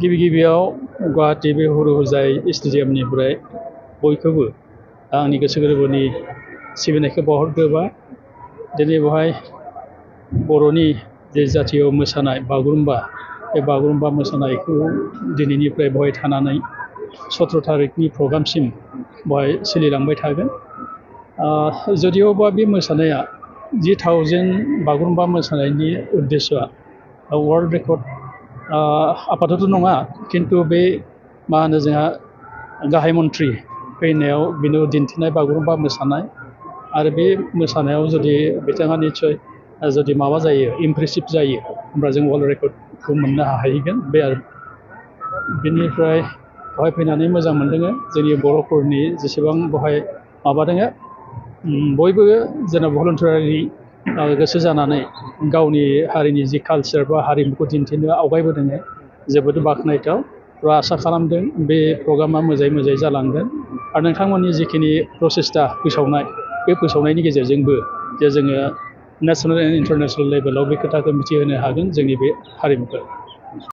गिबियाव गुवाहाटी बे हुरुहोजाय स्टेडियामनिफ्राय बयखौबो आंनि गोसो गोरबोनि सिबिनायखौ बावहरग्रोबाय। दिनै बेवहाय बर'नि जे जातीय मोसानाय बागुरुम्बा, बे बागुरुम्बा मोसानायखौ दिनैनिफ्राय बेवहाय थानानै 17 थारिखनि प्रग्रामसिम बेवहाय सोलिलांबाय थागोन। जदिअबा बे मोसानाया 10,000 बागुरुम्बा मोसानायनि उद्देश्यआ वर्ल्ड रेकर्ड आपातत नङा, खिन्थु बे मा होनो जोंहा गाहाय मन्थ्रि फैनायाव बेनो दिन्थिनाय बागुरुम्बा मोसानाय आरो बे मोसानायाव जुदि बिथाङा निस्सय जुदि माबा जायो, इमप्रेसिभ जायो, होमब्ला जों वर्ल्ड रेकर्डखौ मोननो हाहैगोन। बे आरो बेनिफ्राय बेवहाय फैनानै मोजां मोनदों। जोंनि बर'फोरनि जेसेबां बेवहाय माबादों, बयबो जेनेबा भलन्टारि गोसो जानानै गावनि हारिनि जि कालचार बा हारिमुखौ दिन्थिनो आवगायबोदों, जोबोद बाख्नायथाव। आसा खालामदों बे प्रग्रामा मोजाङै जालांगोन आरो नोंथांमोननि जिखिनि प्रसेस्टा फोसावनाय, बे फोसावनायनि गेजेरजोंबो जे जोङो नेसनेल एन्ड इन्टारनेसनेल लेभेलाव बे खोथाखौ मिथिहोनो हागोन जोंनि बे हारिमुखौ।